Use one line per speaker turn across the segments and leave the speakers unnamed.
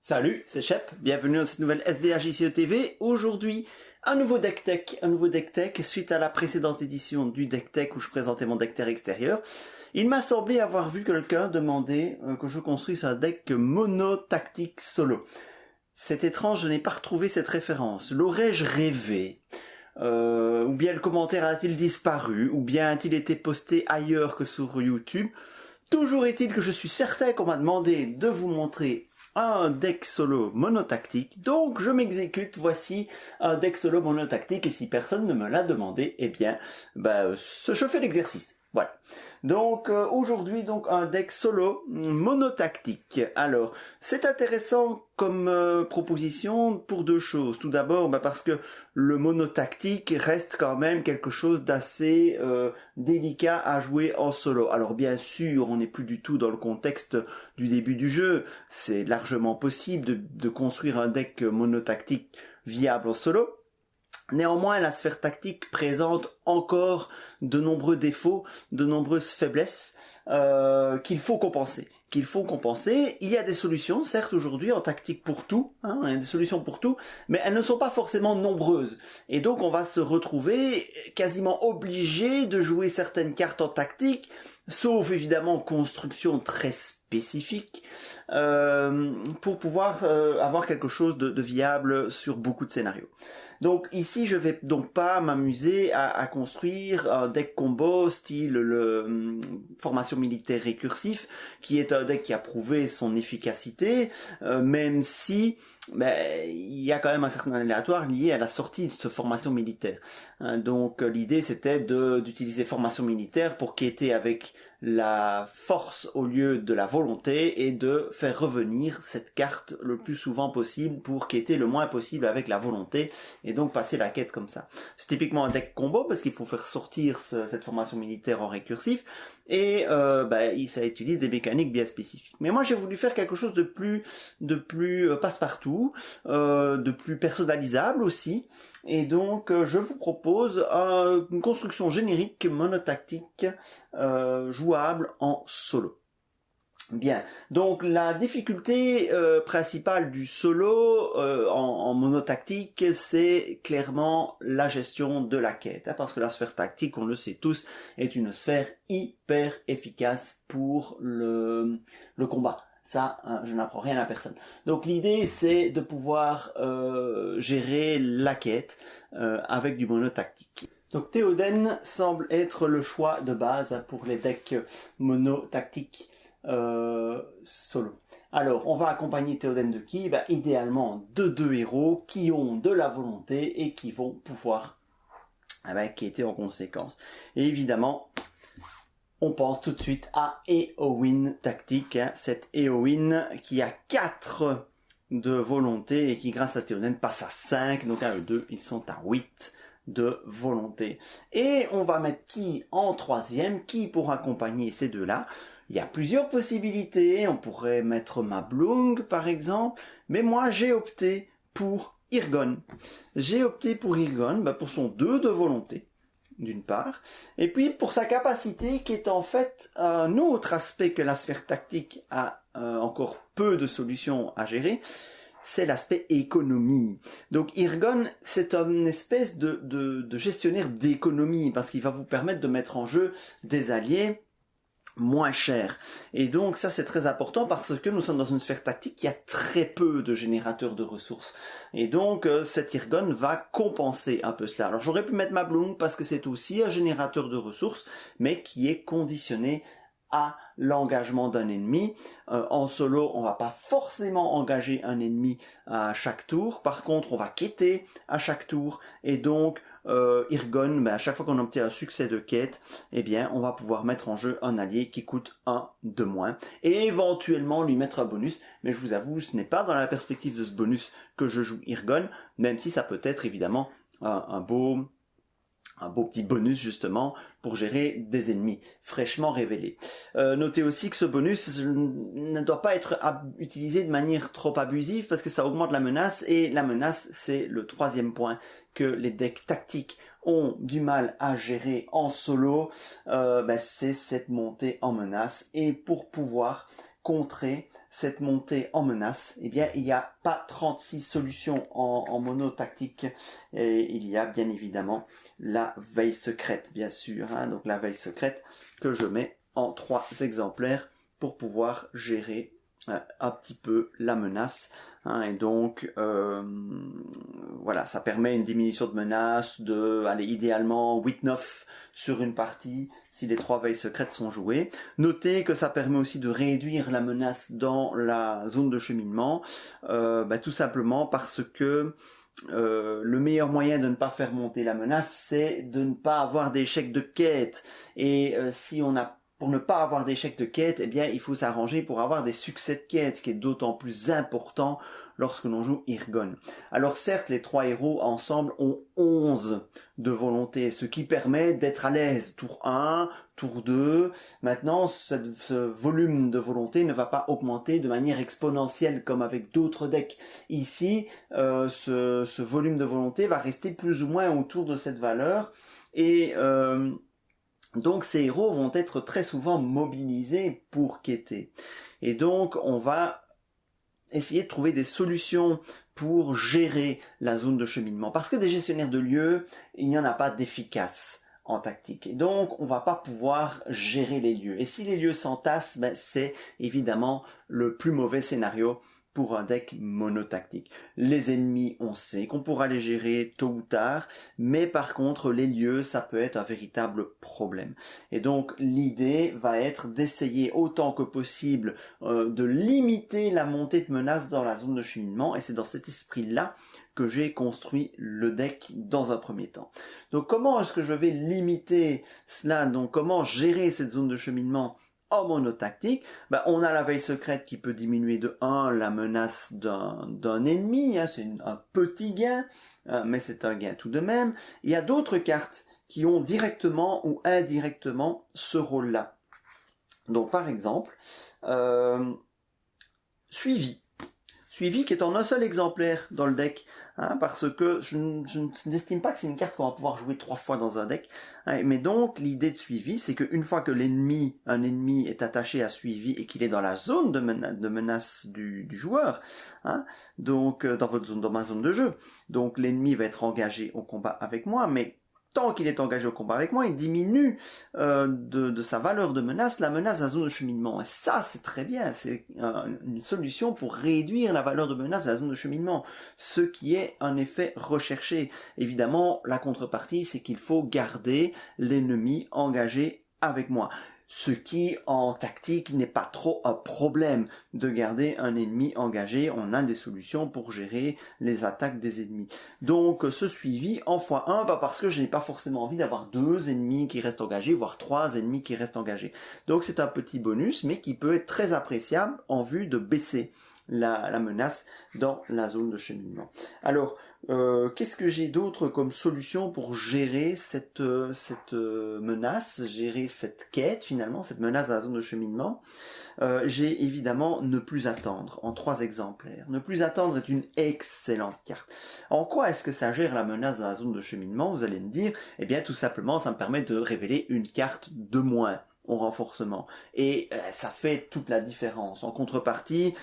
Salut, c'est Shep, bienvenue dans cette nouvelle SDHJCE TV. Aujourd'hui, un nouveau deck tech suite à la précédente édition du deck tech où je présentais mon deck terre extérieur. Il m'a semblé avoir vu quelqu'un demander que je construise un deck mono-tactique solo. C'est étrange, je n'ai pas retrouvé cette référence. L'aurais-je rêvé ou bien le commentaire a-t-il disparu, ou bien a-t-il été posté ailleurs que sur YouTube? Toujours est-il que je suis certain qu'on m'a demandé de vous montrer un deck solo monotactique, donc je m'exécute, voici un deck solo monotactique, et si personne ne me l'a demandé, eh bien, je fais l'exercice. Voilà. Donc aujourd'hui, un deck solo monotactique. Alors, c'est intéressant comme proposition pour deux choses. Tout d'abord, parce que le monotactique reste quand même quelque chose d'assez délicat à jouer en solo. Alors bien sûr, on n'est plus du tout dans le contexte du début du jeu. C'est largement possible de construire un deck monotactique viable en solo. Néanmoins, la sphère tactique présente encore de nombreux défauts, de nombreuses faiblesses qu'il faut compenser. Il y a des solutions, certes aujourd'hui en tactique pour tout, il y a des solutions pour tout, mais elles ne sont pas forcément nombreuses. Et donc on va se retrouver quasiment obligé de jouer certaines cartes en tactique, sauf évidemment construction très spécifique, pour pouvoir avoir quelque chose de viable sur beaucoup de scénarios. Donc ici, je vais donc pas m'amuser à construire un deck combo style le formation militaire récursif, qui est un deck qui a prouvé son efficacité, même si il y a quand même un certain aléatoire lié à la sortie de cette formation militaire. Donc l'idée c'était d'utiliser formation militaire pour quêter avec la force au lieu de la volonté et de faire revenir cette carte le plus souvent possible pour quêter le moins possible avec la volonté et donc passer la quête comme ça. C'est typiquement un deck combo parce qu'il faut faire sortir cette formation militaire en récursif et ça utilise des mécaniques bien spécifiques. Mais moi j'ai voulu faire quelque chose de plus passe-partout, de plus personnalisable aussi. Et donc je vous propose une construction générique monotactique jouable en solo. Bien, donc la difficulté principale du solo en monotactique, c'est clairement la gestion de la quête, parce que la sphère tactique, on le sait tous, est une sphère hyper efficace pour le combat. Ça, je n'apprends rien à personne. Donc l'idée, c'est de pouvoir gérer la quête avec du monotactique. Donc Théoden semble être le choix de base pour les decks monotactiques solo. Alors, on va accompagner Théoden de qui? Idéalement de deux héros qui ont de la volonté et qui vont pouvoir quêter en conséquence. Et évidemment, on pense tout de suite à Éowyn tactique, cette Éowyn qui a 4 de volonté et qui grâce à Théoden passe à 5, donc à eux deux, ils sont à 8 de volonté. Et on va mettre qui en troisième, qui pour accompagner ces deux-là? Il y a plusieurs possibilités, on pourrait mettre Mablung par exemple, mais moi j'ai opté pour Irgon. Pour son 2 de volonté, d'une part, et puis pour sa capacité qui est en fait un autre aspect que la sphère tactique a encore peu de solutions à gérer, c'est l'aspect économie. Donc Irgon, c'est une espèce de gestionnaire d'économie, parce qu'il va vous permettre de mettre en jeu des alliés moins cher. Et donc ça c'est très important parce que nous sommes dans une sphère tactique qui a très peu de générateurs de ressources. Et donc cet Irgon va compenser un peu cela. Alors j'aurais pu mettre Mablung parce que c'est aussi un générateur de ressources, mais qui est conditionné à l'engagement d'un ennemi. En solo, on va pas forcément engager un ennemi à chaque tour. Par contre, on va quêter à chaque tour. Et donc, Irgon, à chaque fois qu'on obtient un succès de quête, on va pouvoir mettre en jeu un allié qui coûte 1 de moins. Et éventuellement lui mettre un bonus. Mais je vous avoue, ce n'est pas dans la perspective de ce bonus que je joue Irgon, même si ça peut être évidemment un beau petit bonus justement pour gérer des ennemis fraîchement révélés. Notez aussi que ce bonus ne doit pas être utilisé de manière trop abusive parce que ça augmente la menace, et la menace c'est le troisième point que les decks tactiques ont du mal à gérer en solo, c'est cette montée en menace, et pour pouvoir contrer cette montée en menace, eh bien, il n'y a pas 36 solutions en mono tactique. Et il y a bien évidemment la veille secrète, bien sûr. Donc la veille secrète que je mets en 3 exemplaires pour pouvoir gérer un petit peu la menace. Et donc, voilà, ça permet une diminution de menace de, idéalement 8-9 sur une partie si les 3 veilles secrètes sont jouées. Notez que ça permet aussi de réduire la menace dans la zone de cheminement, tout simplement parce que le meilleur moyen de ne pas faire monter la menace, c'est de ne pas avoir d'échec de quête. Et pour ne pas avoir d'échec de quête, eh bien, il faut s'arranger pour avoir des succès de quête, ce qui est d'autant plus important lorsque l'on joue Irgon. Alors certes, les 3 héros ensemble ont 11 de volonté, ce qui permet d'être à l'aise. Tour 1, tour 2. Maintenant, ce volume de volonté ne va pas augmenter de manière exponentielle comme avec d'autres decks. Ici, ce volume de volonté va rester plus ou moins autour de cette valeur. Et donc ces héros vont être très souvent mobilisés pour quêter. Et donc on va essayer de trouver des solutions pour gérer la zone de cheminement. Parce que des gestionnaires de lieux, il n'y en a pas d'efficaces en tactique. Et donc on va pas pouvoir gérer les lieux. Et si les lieux s'entassent, c'est évidemment le plus mauvais scénario pour un deck monotactique. Les ennemis, on sait qu'on pourra les gérer tôt ou tard, mais par contre, les lieux, ça peut être un véritable problème. Et donc, l'idée va être d'essayer autant que possible de limiter la montée de menaces dans la zone de cheminement, et c'est dans cet esprit-là que j'ai construit le deck dans un premier temps. Donc, comment est-ce que je vais limiter cela? Donc, comment gérer cette zone de cheminement en monotactique? On a la veille secrète qui peut diminuer de 1 la menace d'un ennemi, c'est un petit gain, mais c'est un gain tout de même. Il y a d'autres cartes qui ont directement ou indirectement ce rôle-là. Donc par exemple, Suivi qui est en un seul exemplaire dans le deck, parce que je n'estime pas que c'est une carte qu'on va pouvoir jouer 3 fois dans un deck. Mais donc l'idée de Suivi, c'est qu'une fois que un ennemi est attaché à Suivi et qu'il est dans la zone de menace du joueur, donc dans ma zone de jeu, donc l'ennemi va être engagé au combat avec moi, mais tant qu'il est engagé au combat avec moi, il diminue de sa valeur de menace, la menace à la zone de cheminement. Et ça, c'est très bien. C'est une solution pour réduire la valeur de menace de la zone de cheminement. Ce qui est un effet recherché. Évidemment, la contrepartie, c'est qu'il faut garder l'ennemi engagé avec moi. Ce qui, en tactique, n'est pas trop un problème de garder un ennemi engagé. On a des solutions pour gérer les attaques des ennemis. Donc, ce suivi en x1, parce que je n'ai pas forcément envie d'avoir 2 ennemis qui restent engagés, voire 3 ennemis qui restent engagés. Donc, c'est un petit bonus, mais qui peut être très appréciable en vue de baisser la menace dans la zone de cheminement. Alors, qu'est-ce que j'ai d'autre comme solution pour gérer cette menace, gérer cette quête finalement, cette menace dans la zone de cheminement? J'ai évidemment Ne plus attendre en 3 exemplaires. Ne plus attendre est une excellente carte. En quoi est-ce que ça gère la menace dans la zone de cheminement? Vous allez me dire, eh bien tout simplement ça me permet de révéler une carte de moins au renforcement. Et ça fait toute la différence. En contrepartie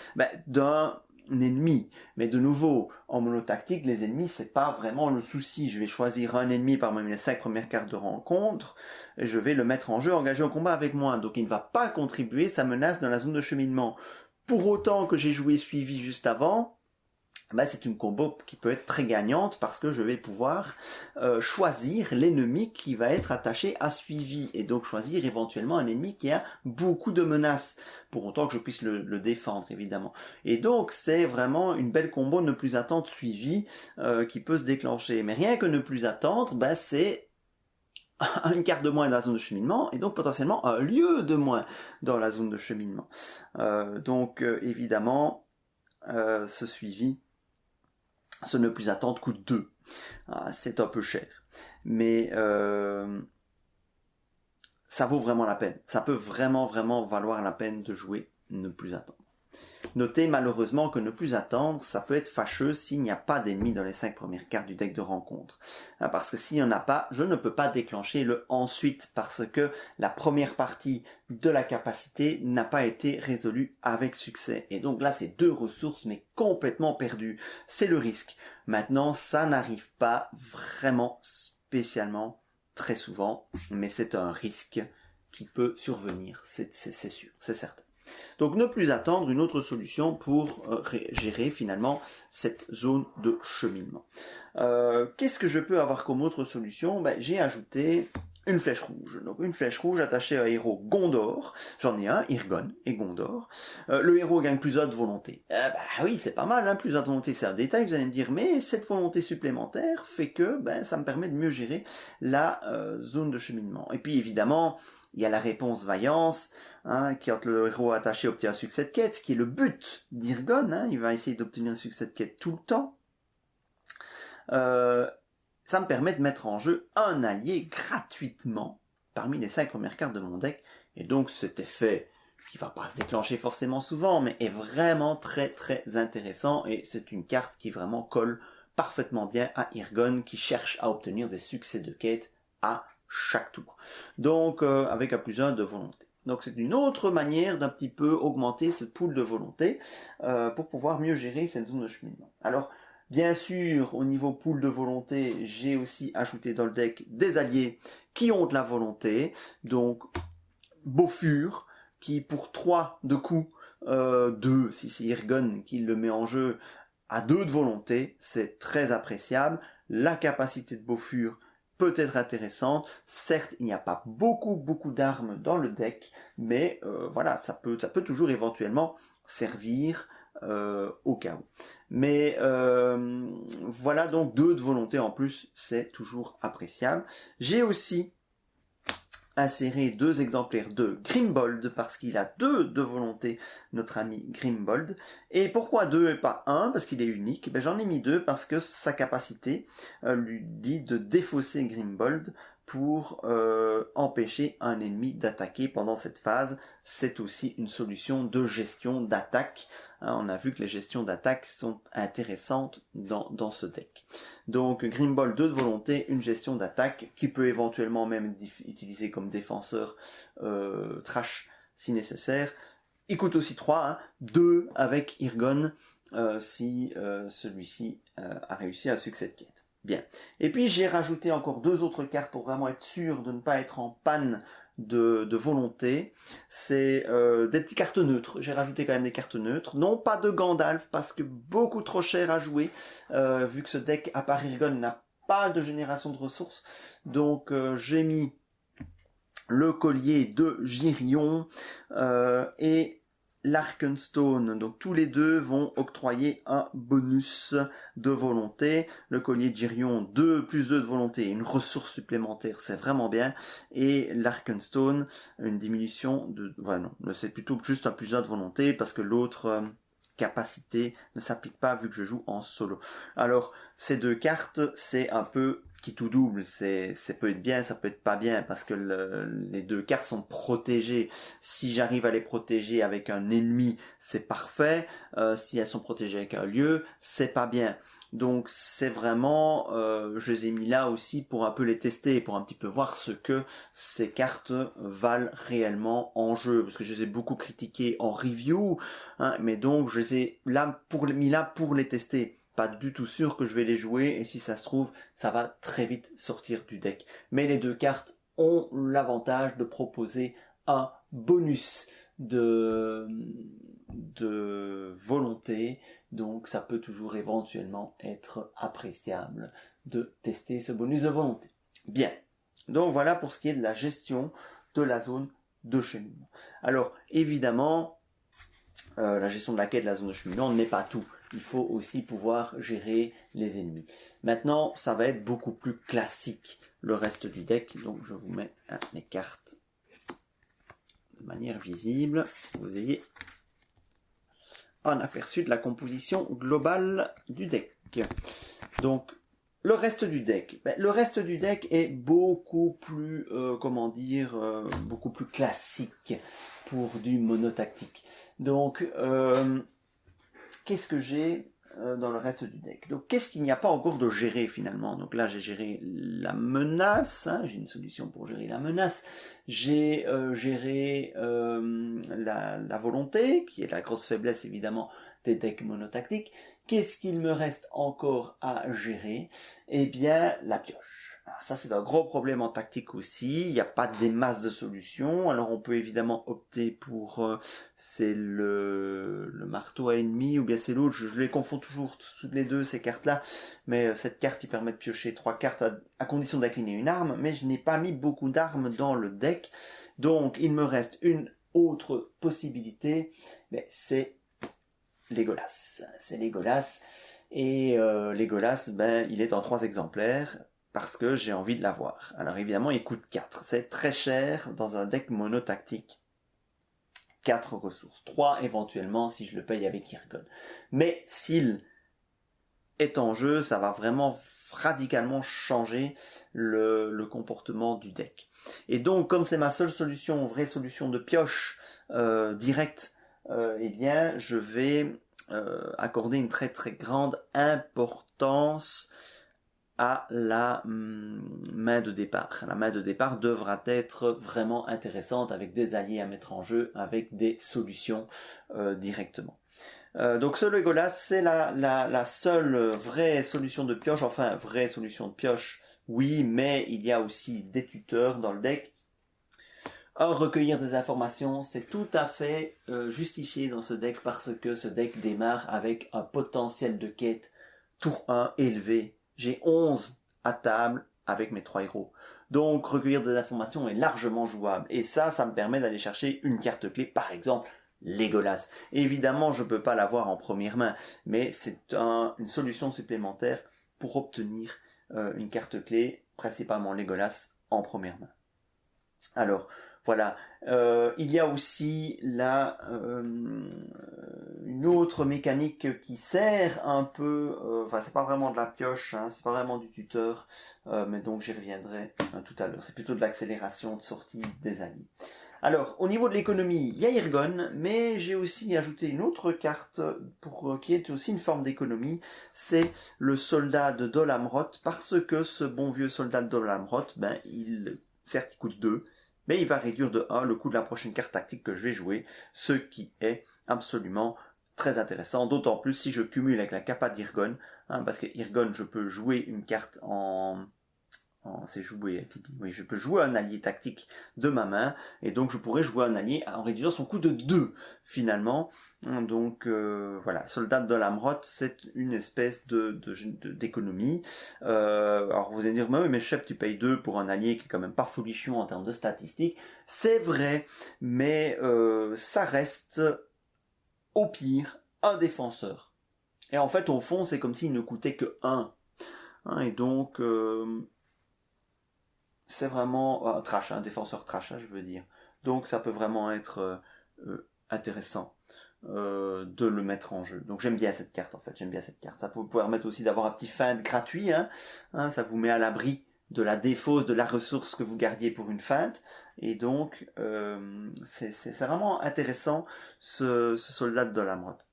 d'un ennemi. Mais de nouveau, en monotactique, les ennemis, c'est pas vraiment le souci. Je vais choisir un ennemi parmi mes 5 premières cartes de rencontre, et je vais le mettre en jeu, engagé au combat avec moi. Donc il ne va pas contribuer sa menace dans la zone de cheminement. Pour autant que j'ai joué Suivi juste avant, c'est une combo qui peut être très gagnante parce que je vais pouvoir choisir l'ennemi qui va être attaché à Suivi et donc choisir éventuellement un ennemi qui a beaucoup de menaces pour autant que je puisse le défendre évidemment. Et donc c'est vraiment une belle combo Ne plus attendre Suivi qui peut se déclencher. Mais rien que Ne plus attendre, c'est une carte de moins dans la zone de cheminement et donc potentiellement un lieu de moins dans la zone de cheminement. Donc évidemment ce Suivi, ce Ne plus attendre coûte 2. C'est un peu cher. Mais ça vaut vraiment la peine. Ça peut vraiment valoir la peine de jouer Ne plus attendre. Notez malheureusement que ne plus attendre, ça peut être fâcheux s'il n'y a pas d'ennemis dans les 5 premières cartes du deck de rencontre. Parce que s'il n'y en a pas, je ne peux pas déclencher le ensuite, parce que la première partie de la capacité n'a pas été résolue avec succès. Et donc là, c'est 2 ressources, mais complètement perdues. C'est le risque. Maintenant, ça n'arrive pas vraiment spécialement très souvent, mais c'est un risque qui peut survenir, c'est sûr, c'est certain. Donc ne plus attendre, une autre solution pour gérer finalement cette zone de cheminement. Qu'est-ce que je peux avoir comme autre solution? J'ai ajouté une flèche rouge. Donc une flèche rouge attachée à un héros Gondor. J'en ai un, Irgon et Gondor. Le héros gagne plus 1 de volonté. Oui, c'est pas mal, hein, plus 1 de volonté, c'est un détail, vous allez me dire, mais cette volonté supplémentaire fait que ça me permet de mieux gérer la zone de cheminement. Et puis évidemment, il y a la réponse vaillance, hein, quand le héros attaché obtient un succès de quête, qui est le but d'Irgon, hein, il va essayer d'obtenir un succès de quête tout le temps. Ça me permet de mettre en jeu un allié gratuitement parmi les 5 premières cartes de mon deck. Et donc cet effet, qui va pas se déclencher forcément souvent, mais est vraiment très très intéressant. Et c'est une carte qui vraiment colle parfaitement bien à Irgon, qui cherche à obtenir des succès de quête à chaque tour. Donc avec un plus 1 de volonté. Donc c'est une autre manière d'un petit peu augmenter cette pool de volonté pour pouvoir mieux gérer cette zone de cheminement. Alors, bien sûr, au niveau pool de volonté, j'ai aussi ajouté dans le deck des alliés qui ont de la volonté. Donc, Bofur, qui pour 3 de coups, 2, si c'est Irgon qui le met en jeu, à 2 de volonté, c'est très appréciable. La capacité de Bofur peut être intéressante. Certes, il n'y a pas beaucoup d'armes dans le deck, mais voilà, ça peut toujours éventuellement servir au cas où. Mais voilà, donc 2 de volonté en plus, c'est toujours appréciable. J'ai aussi inséré 2 exemplaires de Grimbold, parce qu'il a 2 de volonté, notre ami Grimbold. Et pourquoi 2 et pas 1? Parce qu'il est unique. J'en ai mis 2 parce que sa capacité lui dit de défausser Grimbold pour empêcher un ennemi d'attaquer pendant cette phase. C'est aussi une solution de gestion d'attaque. On a vu que les gestions d'attaque sont intéressantes dans ce deck. Donc Grimbold 2 de volonté, une gestion d'attaque qui peut éventuellement même être utilisée comme défenseur trash si nécessaire. Il coûte aussi 3, hein, 2 avec Irgon si celui-ci a réussi un succès de quête. Bien. Et puis j'ai rajouté encore 2 autres cartes pour vraiment être sûr de ne pas être en panne de volonté. C'est des petites cartes neutres. J'ai rajouté quand même des cartes neutres. Non pas de Gandalf parce que beaucoup trop cher à jouer vu que ce deck à part Irgon n'a pas de génération de ressources. Donc j'ai mis le collier de Girion et l'Arkenstone. Donc tous les deux vont octroyer un bonus de volonté. Le collier de Girion, 2 plus 2 de volonté, une ressource supplémentaire, c'est vraiment bien. Et l'Arkenstone, une diminution de... Voilà, non, c'est plutôt juste un plus 1 de volonté parce que l'autre capacité ne s'applique pas vu que je joue en solo. Alors, ces 2 cartes, c'est un peu qui tout double, ça peut être bien, ça peut être pas bien, parce que les 2 cartes sont protégées. Si j'arrive à les protéger avec un ennemi, c'est parfait. Si elles sont protégées avec un lieu, c'est pas bien. Donc c'est vraiment, je les ai mis là aussi pour un peu les tester, pour un petit peu voir ce que ces cartes valent réellement en jeu, parce que je les ai beaucoup critiquées en review, hein, mais donc je les ai mis là pour les tester. Pas du tout sûr que je vais les jouer, et si ça se trouve, ça va très vite sortir du deck. Mais les 2 cartes ont l'avantage de proposer un bonus de volonté, donc ça peut toujours éventuellement être appréciable de tester ce bonus de volonté. Bien, donc voilà pour ce qui est de la gestion de la zone de cheminement. Alors évidemment, la gestion de la quête de la zone de cheminement n'est pas tout. Il faut aussi pouvoir gérer les ennemis. Maintenant, ça va être beaucoup plus classique, le reste du deck. Donc, je vous mets les cartes de manière visible. Vous ayez un aperçu de la composition globale du deck. Donc, le reste du deck. Le reste du deck est beaucoup plus, beaucoup plus classique pour du monotactique. Donc, qu'est-ce que j'ai dans le reste du deck? Donc qu'est-ce qu'il n'y a pas encore de géré finalement? Donc là j'ai géré la menace, hein, j'ai une solution pour gérer la menace. J'ai géré la volonté, qui est la grosse faiblesse évidemment des decks monotactiques. Qu'est-ce qu'il me reste encore à gérer? Eh bien la pioche. Alors ça c'est un gros problème en tactique aussi, il n'y a pas des masses de solutions, alors on peut évidemment opter pour c'est le marteau à ennemi ou bien c'est l'autre, je les confonds toujours toutes les deux ces cartes là, mais cette carte qui permet de piocher 3 cartes à condition d'incliner une arme, mais je n'ai pas mis beaucoup d'armes dans le deck, donc il me reste une autre possibilité, mais c'est Legolas. C'est Legolas, et Legolas, il est en 3 exemplaires, parce que j'ai envie de l'avoir. Alors évidemment, il coûte 4. C'est très cher dans un deck monotactique. 4 ressources. 3 éventuellement si je le paye avec Irgon. Mais s'il est en jeu, ça va vraiment radicalement changer le comportement du deck. Et donc, comme c'est ma seule solution, vraie solution de pioche directe, eh bien, je vais accorder une très très grande importance à la main de départ. La main de départ devra être vraiment intéressante avec des alliés à mettre en jeu, avec des solutions directement. Donc ce Legolas, c'est la seule vraie solution de pioche, enfin vraie solution de pioche, oui, mais il y a aussi des tuteurs dans le deck. Recueillir des informations, c'est tout à fait justifié dans ce deck parce que ce deck démarre avec un potentiel de quête tour 1 élevé. J'ai 11 à table avec mes 3 héros. Donc recueillir des informations est largement jouable. Et ça me permet d'aller chercher une carte clé, par exemple Legolas. Évidemment, je ne peux pas l'avoir en première main, mais c'est une solution supplémentaire pour obtenir une carte clé, principalement Legolas, en première main. Alors, voilà. Il y a aussi là une autre mécanique qui sert un peu, enfin c'est pas vraiment de la pioche, hein, c'est pas vraiment du tuteur, mais donc j'y reviendrai tout à l'heure. C'est plutôt de l'accélération de sortie des alliés. Alors, au niveau de l'économie, il y a Irgon, mais j'ai aussi ajouté une autre carte qui est aussi une forme d'économie, c'est le soldat de Dol Amroth, parce que ce bon vieux soldat de Dol Amroth, certes il coûte 2, mais il va réduire de 1 le coût de la prochaine carte tactique que je vais jouer, ce qui est absolument très intéressant, d'autant plus si je cumule avec la capa d'Irgon, hein, parce que Irgon, je peux jouer une carte je peux jouer un allié tactique de ma main, et donc je pourrais jouer un allié en réduisant son coût de 2, finalement. Donc voilà, soldat de l'Amroth, c'est une espèce d'économie. Alors vous allez dire, mais chef, tu payes 2 pour un allié qui est quand même pas folichon en termes de statistiques. C'est vrai, mais ça reste, au pire, un défenseur. Et en fait, au fond, c'est comme s'il ne coûtait que 1. Hein, et donc... c'est vraiment trash, un défenseur trash, je veux dire. Donc ça peut vraiment être intéressant de le mettre en jeu. Donc j'aime bien cette carte en fait, j'aime bien cette carte. Ça peut vous permettre aussi d'avoir un petit feint gratuit, ça vous met à l'abri de la défausse de la ressource que vous gardiez pour une feinte. Et donc c'est vraiment intéressant ce soldat de Amroth.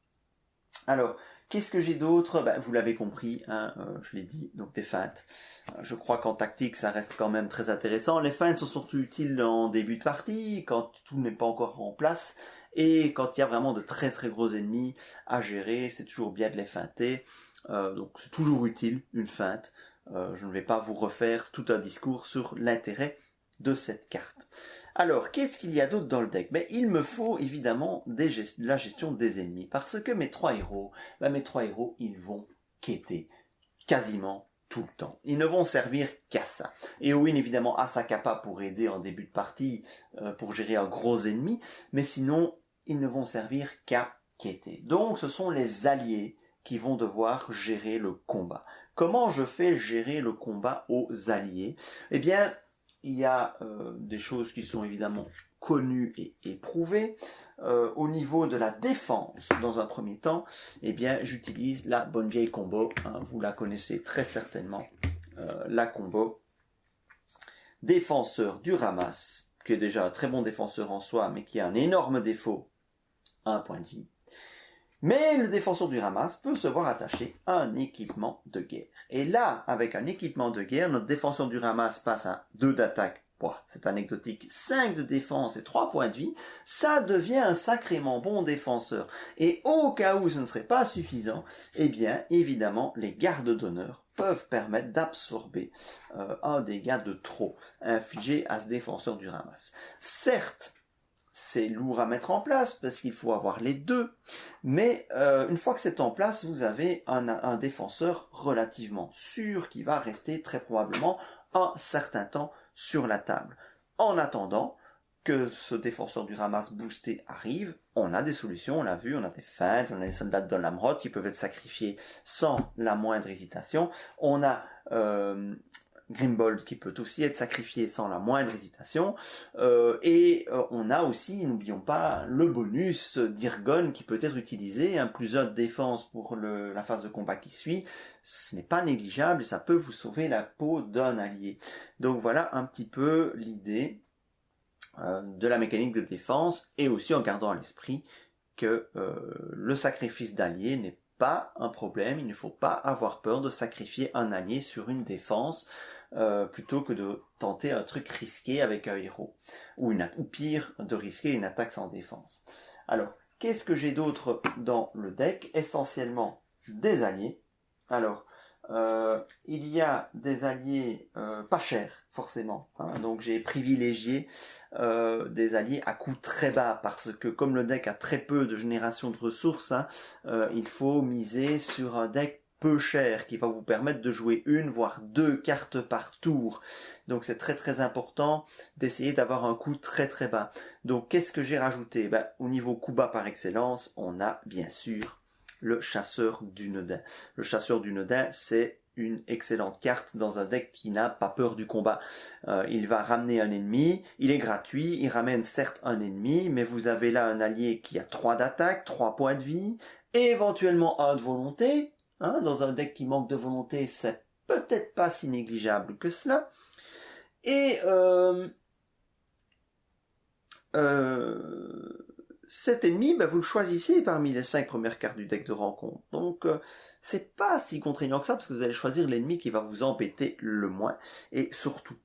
Alors, qu'est-ce que j'ai d'autre? Vous l'avez compris, je l'ai dit, donc des feintes. Je crois qu'en tactique, ça reste quand même très intéressant. Les feintes sont surtout utiles en début de partie, quand tout n'est pas encore en place, et quand il y a vraiment de très très gros ennemis à gérer, c'est toujours bien de les feinter. Donc c'est toujours utile, une feinte. Je ne vais pas vous refaire tout un discours sur l'intérêt de cette carte. Alors, qu'est-ce qu'il y a d'autre dans le deck? Il me faut évidemment la gestion des ennemis, parce que mes 3 héros, ils vont quêter quasiment tout le temps. Ils ne vont servir qu'à ça. Éowyn, évidemment, a sa capa pour aider en début de partie, pour gérer un gros ennemi, mais sinon, ils ne vont servir qu'à quêter. Donc, ce sont les alliés qui vont devoir gérer le combat. Comment je fais gérer le combat aux alliés? Eh bien, il y a des choses qui sont évidemment connues et éprouvées. Au niveau de la défense, dans un premier temps, eh bien, j'utilise la bonne vieille combo. Vous la connaissez très certainement, la combo défenseur du ramasse, qui est déjà un très bon défenseur en soi, mais qui a un énorme défaut, 1 point de vie. Mais le défenseur du ramasse peut se voir attaché à un équipement de guerre. Et là, avec un équipement de guerre, notre défenseur du ramasse passe à 2 d'attaque, c'est anecdotique, 5 de défense et 3 points de vie, ça devient un sacrément bon défenseur. Et au cas où ce ne serait pas suffisant, eh bien, évidemment, les gardes d'honneur peuvent permettre d'absorber un dégât de trop infligé à ce défenseur du ramasse. Certes, c'est lourd à mettre en place parce qu'il faut avoir les deux, mais une fois que c'est en place, vous avez un défenseur relativement sûr qui va rester très probablement un certain temps sur la table. En attendant que ce défenseur du ramasse boosté arrive, on a des solutions, on l'a vu, on a des feintes, on a des soldats de Lamrod qui peuvent être sacrifiés sans la moindre hésitation, on a Grimbold qui peut aussi être sacrifié sans la moindre hésitation, et on a aussi, n'oublions pas, le bonus d'Irgon qui peut être utilisé, plus 1 de défense pour la phase de combat qui suit, ce n'est pas négligeable et ça peut vous sauver la peau d'un allié. Donc voilà un petit peu l'idée de la mécanique de défense, et aussi en gardant à l'esprit que le sacrifice d'alliés n'est pas un problème, il ne faut pas avoir peur de sacrifier un allié sur une défense, plutôt que de tenter un truc risqué avec un héros, ou pire, de risquer une attaque sans défense. Alors, qu'est-ce que j'ai d'autre dans le deck? Essentiellement des alliés. Alors, il y a des alliés pas chers, forcément, donc j'ai privilégié des alliés à coût très bas, parce que comme le deck a très peu de génération de ressources, il faut miser sur un deck peu cher, qui va vous permettre de jouer 1 voire 2 cartes par tour. Donc c'est très très important d'essayer d'avoir un coût très très bas. Donc qu'est-ce que j'ai rajouté? Au niveau coût bas par excellence, on a bien sûr le chasseur d'Unodin. Le chasseur d'Unodin, c'est une excellente carte dans un deck qui n'a pas peur du combat. Il va ramener un ennemi, il est gratuit, il ramène certes un ennemi, mais vous avez là un allié qui a 3 d'attaque, 3 points de vie, et éventuellement 1 de volonté. Dans un deck qui manque de volonté, c'est peut-être pas si négligeable que cela. Et cet ennemi, vous le choisissez parmi les 5 premières cartes du deck de rencontre. Donc c'est pas si contraignant que ça, parce que vous allez choisir l'ennemi qui va vous embêter le moins. Et surtout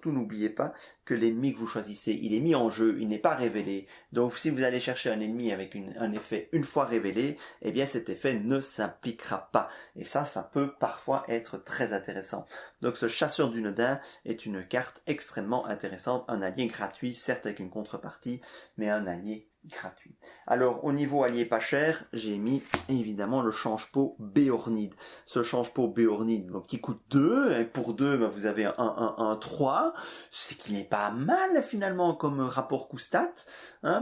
n'oubliez pas que l'ennemi que vous choisissez, il est mis en jeu, il n'est pas révélé. Donc si vous allez chercher un ennemi avec un effet une fois révélé, eh bien cet effet ne s'appliquera pas. Et ça peut parfois être très intéressant. Donc ce chasseur d'Unodin est une carte extrêmement intéressante, un allié gratuit, certes avec une contrepartie, mais un allié gratuit. Alors au niveau allié pas cher, j'ai mis évidemment le change-pot Béornide. Ce change-pot Béornide, donc qui coûte 2, et pour 2 vous avez un 3, ce qui n'est pas mal finalement comme rapport coût-stat,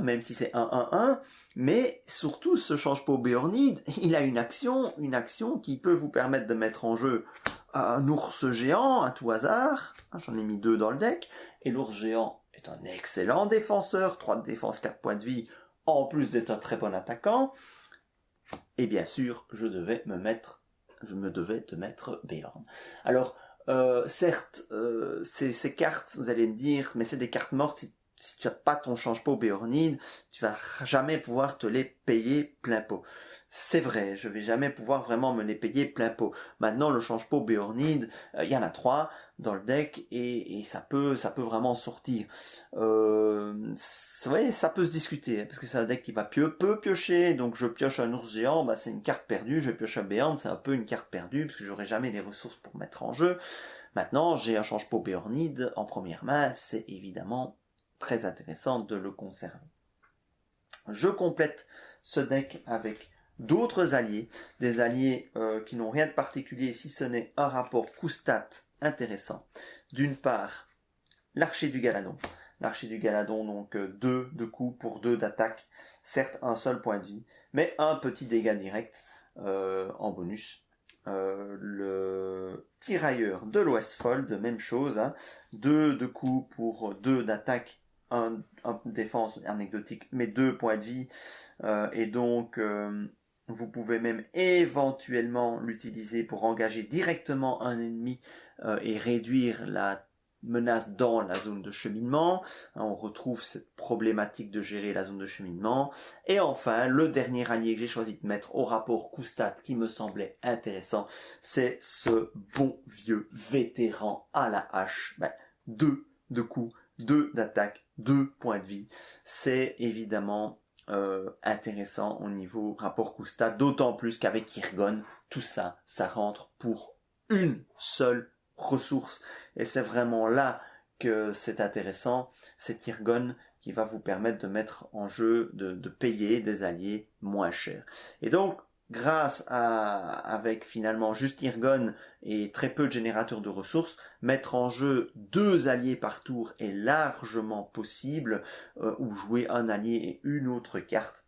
même si c'est 1-1-1, mais surtout ce change-pot Béornide, il a une action qui peut vous permettre de mettre en jeu un ours géant à tout hasard, j'en ai mis 2 dans le deck, et l'ours géant est un excellent défenseur, 3 de défense, 4 points de vie, en plus d'être un très bon attaquant. Et bien sûr, je me devais de mettre Béorn. Alors, certes, ces cartes, vous allez me dire, mais c'est des cartes mortes, si tu n'as pas ton change-pot Béornide, tu vas jamais pouvoir te les payer plein pot. C'est vrai, je vais jamais pouvoir vraiment me les payer plein pot. Maintenant, le change-pot Béornide, il y en a 3 dans le deck et ça peut vraiment sortir. Ouais, ça peut se discuter, parce que c'est un deck qui va peu piocher, donc je pioche un ours géant, c'est une carte perdue, je pioche un Béorn, c'est un peu une carte perdue, parce que j'aurai jamais les ressources pour mettre en jeu. Maintenant, j'ai un change-pot Béornide en première main, c'est évidemment très intéressant de le conserver. Je complète ce deck avec d'autres alliés, des alliés qui n'ont rien de particulier si ce n'est un rapport coût-stat intéressant. D'une part, l'archer du Galadon. L'archer du Galadon, donc 2 de coups pour 2 d'attaque, certes un seul point de vie, mais un petit dégât direct en bonus. Le tirailleur de l'Ouestfold, même chose, 2 de coups pour 2 d'attaque, 1 défense anecdotique, mais 2 points de vie, et donc vous pouvez même éventuellement l'utiliser pour engager directement un ennemi et réduire menace dans la zone de cheminement. On retrouve cette problématique de gérer la zone de cheminement. Et enfin, le dernier allié que j'ai choisi de mettre au rapport coup-stat qui me semblait intéressant, c'est ce bon vieux vétéran à la hache. 2 de coups, 2 d'attaque, 2 points de vie. C'est évidemment intéressant au niveau rapport coup-stat, d'autant plus qu'avec Irgon, tout ça, ça rentre pour une seule ressource. Et c'est vraiment là que c'est intéressant, c'est Irgon qui va vous permettre de mettre en jeu, de payer des alliés moins chers. Et donc, grâce avec finalement juste Irgon et très peu de générateurs de ressources, mettre en jeu 2 alliés par tour est largement possible, ou jouer un allié et une autre carte.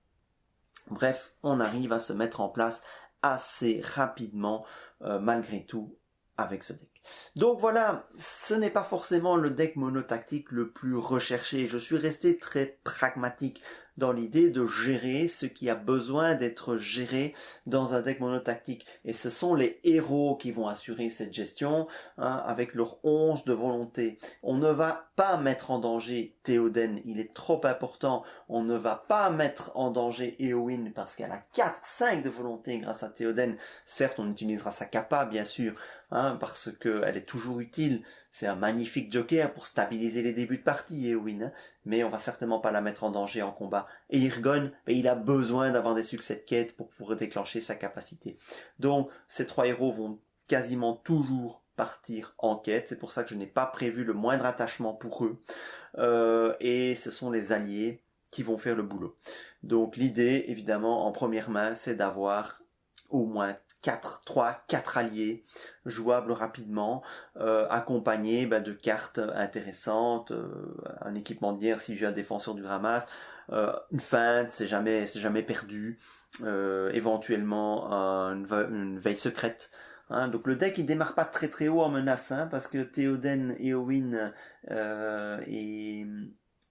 Bref, on arrive à se mettre en place assez rapidement, malgré tout, avec ce deck. Donc voilà, ce n'est pas forcément le deck monotactique le plus recherché. Je suis resté très pragmatique dans l'idée de gérer ce qui a besoin d'être géré dans un deck monotactique. Et ce sont les héros qui vont assurer cette gestion, avec leur 11 de volonté. On ne va pas mettre en danger Théoden, il est trop important. On ne va pas mettre en danger Éowyn parce qu'elle a 4-5 de volonté grâce à Théoden. Certes, on utilisera sa capa, bien sûr, parce qu'elle est toujours utile. C'est un magnifique joker pour stabiliser les débuts de partie, Éowyn, mais on va certainement pas la mettre en danger en combat. Et Irgon, il a besoin d'avoir des succès de quête pour pouvoir déclencher sa capacité. Donc, ces 3 héros vont quasiment toujours partir en quête. C'est pour ça que je n'ai pas prévu le moindre attachement pour eux. Et ce sont les alliés qui vont faire le boulot. Donc, l'idée, évidemment, en première main, c'est d'avoir au moins 4 alliés jouables rapidement, accompagnés de cartes intéressantes, un équipement de guerre si j'ai un défenseur du ramasse, une feinte, c'est jamais perdu, éventuellement une veille secrète. Donc le deck il démarre pas très très haut en menace, parce que Théoden, Éowyn et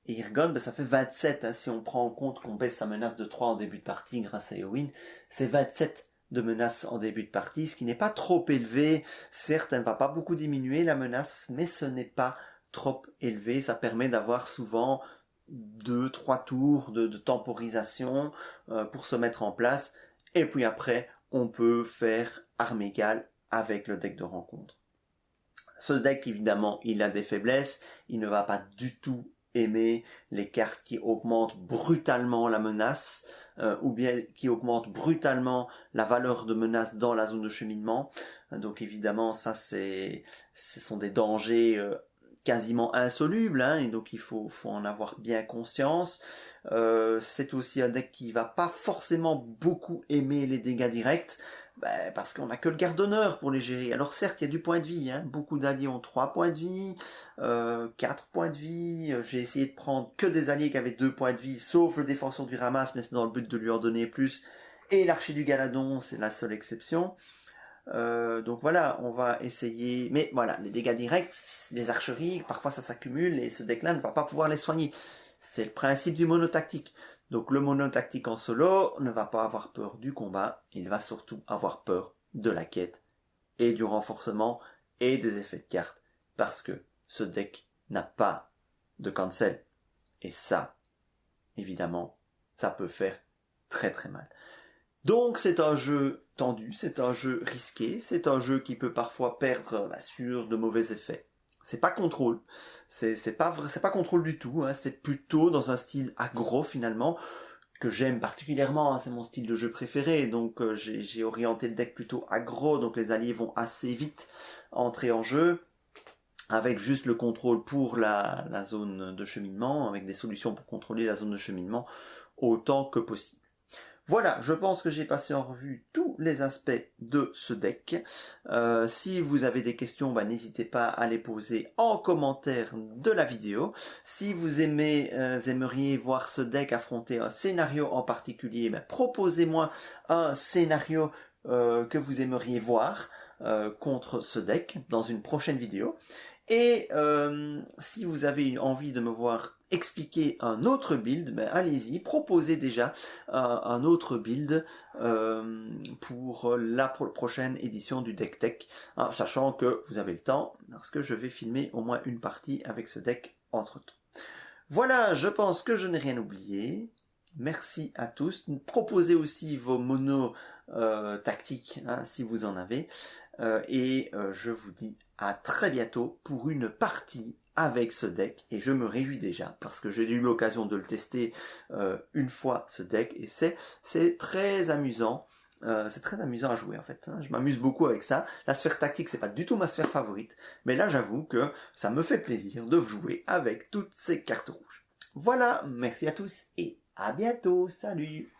Irgon, ça fait 27, si on prend en compte qu'on baisse sa menace de 3 en début de partie grâce à Éowyn, c'est 27 de menace en début de partie, ce qui n'est pas trop élevé. Certes, elle ne va pas beaucoup diminuer la menace, mais ce n'est pas trop élevé. Ça permet d'avoir souvent 2-3 tours de temporisation pour se mettre en place. Et puis après, on peut faire arme égale avec le deck de rencontre. Ce deck, évidemment, il a des faiblesses. Il ne va pas du tout aimer les cartes qui augmentent brutalement la menace, ou bien qui augmentent brutalement la valeur de menace dans la zone de cheminement. Donc évidemment, ça ce sont des dangers quasiment insolubles, et donc il faut en avoir bien conscience. C'est aussi un deck qui va pas forcément beaucoup aimer les dégâts directs, parce qu'on n'a que le garde d'honneur pour les gérer. Alors certes, il y a du point de vie, beaucoup d'alliés ont 3 points de vie, 4 points de vie. J'ai essayé de prendre que des alliés qui avaient 2 points de vie, sauf le défenseur du ramasse, mais c'est dans le but de lui en donner plus. Et l'archer du Galadon, c'est la seule exception. Donc voilà, on va essayer. Mais voilà, les dégâts directs, les archeries, parfois ça s'accumule et ce deck-là ne va pas pouvoir les soigner. C'est le principe du monotactique. Donc le monotactique en solo ne va pas avoir peur du combat, il va surtout avoir peur de la quête et du renforcement et des effets de cartes, parce que ce deck n'a pas de cancel. Et ça, évidemment, ça peut faire très très mal. Donc c'est un jeu tendu, c'est un jeu risqué, c'est un jeu qui peut parfois perdre sur de mauvais effets. C'est pas contrôle, c'est pas contrôle du tout, c'est plutôt dans un style aggro finalement, que j'aime particulièrement, c'est mon style de jeu préféré, donc j'ai orienté le deck plutôt aggro, donc les alliés vont assez vite entrer en jeu, avec juste le contrôle pour la zone de cheminement, avec des solutions pour contrôler la zone de cheminement autant que possible. Voilà, je pense que j'ai passé en revue tous les aspects de ce deck. Si vous avez des questions, n'hésitez pas à les poser en commentaire de la vidéo. Si vous aimeriez voir ce deck affronter un scénario en particulier, proposez-moi un scénario que vous aimeriez voir contre ce deck dans une prochaine vidéo. Et si vous avez envie de me voir expliquer un autre build, ben allez-y, proposez déjà un autre build pour la prochaine édition du Deck Tech, hein, sachant que vous avez le temps, parce que je vais filmer au moins une partie avec ce deck entre-temps. Voilà, je pense que je n'ai rien oublié. Merci à tous. Proposez aussi vos monos tactiques, hein, si vous en avez. Et je vous dis à très bientôt pour une partie avec ce deck. Et je me réjouis déjà parce que j'ai eu l'occasion de le tester une fois, ce deck. Et c'est très amusant. C'est très amusant à jouer en fait. Je m'amuse beaucoup avec ça. La sphère tactique, c'est pas du tout ma sphère favorite. Mais là, j'avoue que ça me fait plaisir de jouer avec toutes ces cartes rouges. Voilà, merci à tous et à bientôt. Salut!